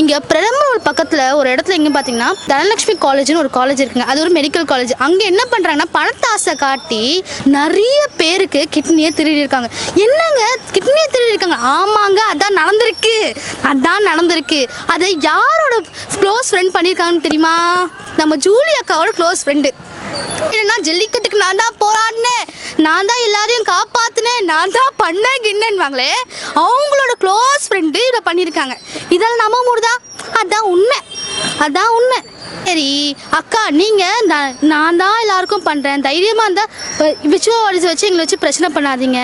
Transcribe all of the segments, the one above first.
இங்கே பிரதமர் பக்கத்தில் ஒரு இடத்துல எங்கே பார்த்தீங்கன்னா தனலட்சுமி காலேஜ்னு ஒரு காலேஜ் இருக்குங்க. அது ஒரு மெடிக்கல் காலேஜ். அங்கே என்ன பண்ணுறாங்கன்னா பணத்தாசை காட்டி நிறைய பேருக்கு கிட்னியை திருடி இருக்காங்க. என்னங்க கிட்னியை திருடி இருக்காங்க? ஆமாங்க, அதான் நடந்திருக்கு. அதை யாரோட க்ளோஸ் ஃப்ரெண்ட் பண்ணியிருக்காங்கன்னு தெரியுமா? நம்ம ஜூலி அக்காவோட க்ளோஸ் ஃப்ரெண்டு. என்னன்னா ஜல்லிக்கட்டுக்கு நான் தான் போராடினேன், நான் தான் எல்லாரையும் காப்பாற்றினேன், நான் தான் பண்ணேன்னுவாங்களே, அவங்களோட க்ளோஸ் ஃப்ரெண்டு இதை பண்ணியிருக்காங்க. இதெல்லாம் நம்ப முடியுதா? அதான் உண்மை. சரி அக்கா, நீங்கள் நான் தான் எல்லாருக்கும் பண்ணுறேன், தைரியமாக இருந்தால் விச்சுவல்ஸ் வச்சு எங்களை வச்சு பிரச்சனை பண்ணாதீங்க.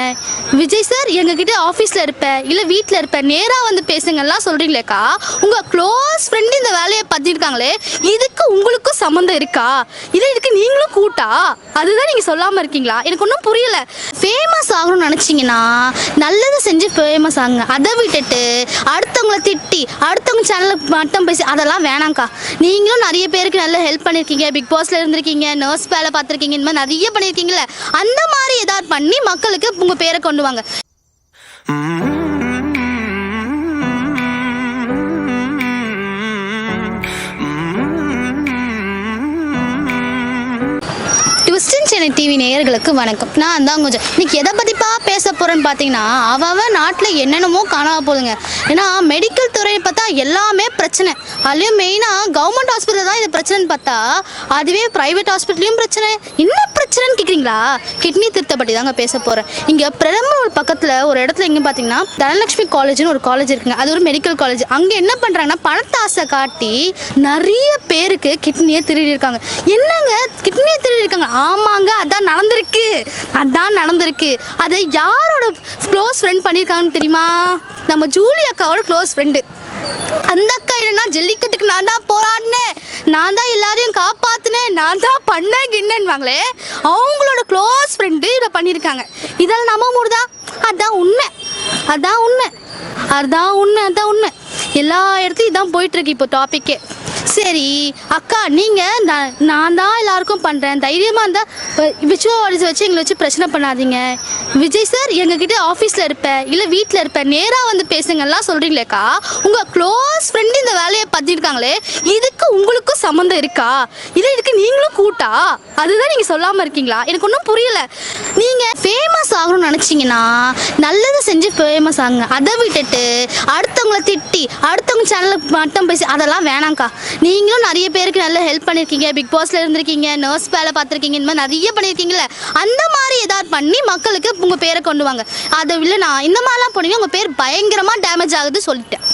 விஜய் சார் எங்ககிட்ட ஆஃபீஸில் இருப்பேன், இல்லை வீட்டில் இருப்பேன், நேராக வந்து பேசுங்கலாம் சொல்கிறீங்களேக்கா. உங்கள் க்ளோஸ் ஃப்ரெண்டு இந்த வேலையை பண்ணியிருக்காங்களே, இதுக்கு உங்களுக்கும் சம்மந்தம் இருக்கா? இதுக்கு நீங்களும் கூட்டா? அதுதான் நீங்கள் சொல்லாமல் இருக்கீங்களா? எனக்கு ஒன்றும் புரியலை. ஃபேமஸ் ஆகணும்னு நினச்சிங்கன்னா நல்லதை செஞ்சு ஃபேமஸ் ஆகுங்க. அதை விட்டுட்டு அடுத்தவங்களை திட்டி அடுத்தவங்க சேனலுக்கு மட்டும் பேசி அதெல்லாம் வேணாங்க்கா. நீங்களும் நிறைய பேருக்கு நல்ல ஹெல்ப் பண்ணியிருக்கீங்க, பிக் பாஸ்ல இருந்திருக்கீங்க, நர்ஸ் வேலை பார்த்துருக்கீங்க, இந்த மாதிரி நிறைய பண்ணியிருக்கீங்களே, அந்த மாதிரி ஏதாவது பண்ணி மக்களுக்கு உங்கள் பேரை கொண்டு வாங்க. ட்விஸ்டன் சேனல் டிவி நேயர்களுக்கு வணக்கம். நான் தான் கொஞ்சம் இன்னைக்கு எதை பற்றிப்பா பேச போகிறேன்னு பார்த்தீங்கன்னா, அவன் நாட்டில் என்னென்னமோ காணாம போகுதுங்க. ஏன்னா மெடிக்கல் துறையை பார்த்தா எல்லாமே பிரச்சனை. அதுலேயும் மெயினாக கவர்மெண்ட் ஹாஸ்பிட்டல் தான் இது பிரச்சனைன்னு பார்த்தா, அதுவே ப்ரைவேட் ஹாஸ்பிட்டல்லையும் பிரச்சனை. என்ன பிரச்சனைன்னு கேட்குறீங்களா? கிட்னி திருத்த பற்றி தாங்க பேச போகிறேன். இங்கே பிரதமர் பக்கத்தில் ஒரு இடத்துல எங்கே பார்த்தீங்கன்னா தனலட்சுமி காலேஜ்னு ஒரு காலேஜ் இருக்குங்க. அது ஒரு மெடிக்கல் காலேஜ். அங்கே என்ன பண்ணுறாங்கன்னா பணத்தாசை காட்டி நிறைய பேருக்கு கிட்னியை திருடி இருக்காங்க. என்னங்க கிட்னியை திருடி இருக்காங்க? ஆமாங்க, அதான் நடந்திருக்கு. அதை யாரோட க்ளோஸ் ஃப்ரெண்ட் பண்ணியிருக்காங்கன்னு தெரியுமா? நம்ம ஜூலி அக்காவோட க்ளோஸ் ஃப்ரெண்டு. அந்த அக்கா என்னன்னா ஜல்லிக்கட்டுக்கு நான் தான் போராடினேன், நான் தான் எல்லாரையும் காப்பாற்றினேன், நான் தான் பண்ணேன்னுவாங்களே, அவங்களோட க்ளோஸ் ஃப்ரெண்டு இதை பண்ணியிருக்காங்க. இதெல்லாம் நம்ப முடியுதா? அதான் உண்மை. எல்லா இடத்துலையும் இதான் போயிட்டுருக்கு இப்போ டாப்பிக்கே. சரி அக்கா, நீங்கள் நான் தான் எல்லாருக்கும் பண்ணுறேன், தைரியமாக இருந்தால் விச்சுவல்ஸ் வச்சு எங்களை வச்சு பிரச்சனை பண்ணாதீங்க. விஜய் சார் எங்ககிட்ட ஆஃபீஸில் இருப்பேன், இல்லை வீட்டில் இருப்பேன், நேராக வந்து பேசுங்கலாம் சொல்கிறீங்களேக்கா. உங்கள் க்ளோஸ் ஃப்ரெண்டு இந்த வேலையை பண்ணியிருக்காங்களே, இதுக்கு உங்களுக்கும் சம்மந்தம் இருக்கா? இதுக்கு நீங்களும் கூட்டா? அதுதான் நீங்கள் சொல்லாமல் இருக்கீங்களா? எனக்கு ஒன்றும் புரியலை. நீங்கள் ஃபேமஸ் ஆகணும்னு நினச்சிங்கன்னா நல்லதை செஞ்சு ஃபேமஸ் ஆகுங்க. அதை விட்டுட்டு அடுத்தவங்களை திட்டி அடுத்தவங்க சேனலுக்கு மட்டும் பேசி அதெல்லாம் வேணாங்க்கா. நீங்களும் நிறைய பேருக்கு நல்ல ஹெல்ப் பண்ணியிருக்கீங்க, பிக் பாஸ்ல இருந்திருக்கீங்க, நர்ஸ் வேலை பார்த்துருக்கீங்க, இந்த மாதிரி நிறைய பண்ணியிருக்கீங்களே, அந்த மாதிரி ஏதாவது பண்ணி மக்களுக்கு உங்கள் பேரை கொண்டு வாங்க. அதை இல்லை, நான் இந்த மாதிரிலாம் போனீங்கன்னா உங்கள் பேர் பயங்கரமாக டேமேஜ் ஆகுது சொல்லிட்டேன்.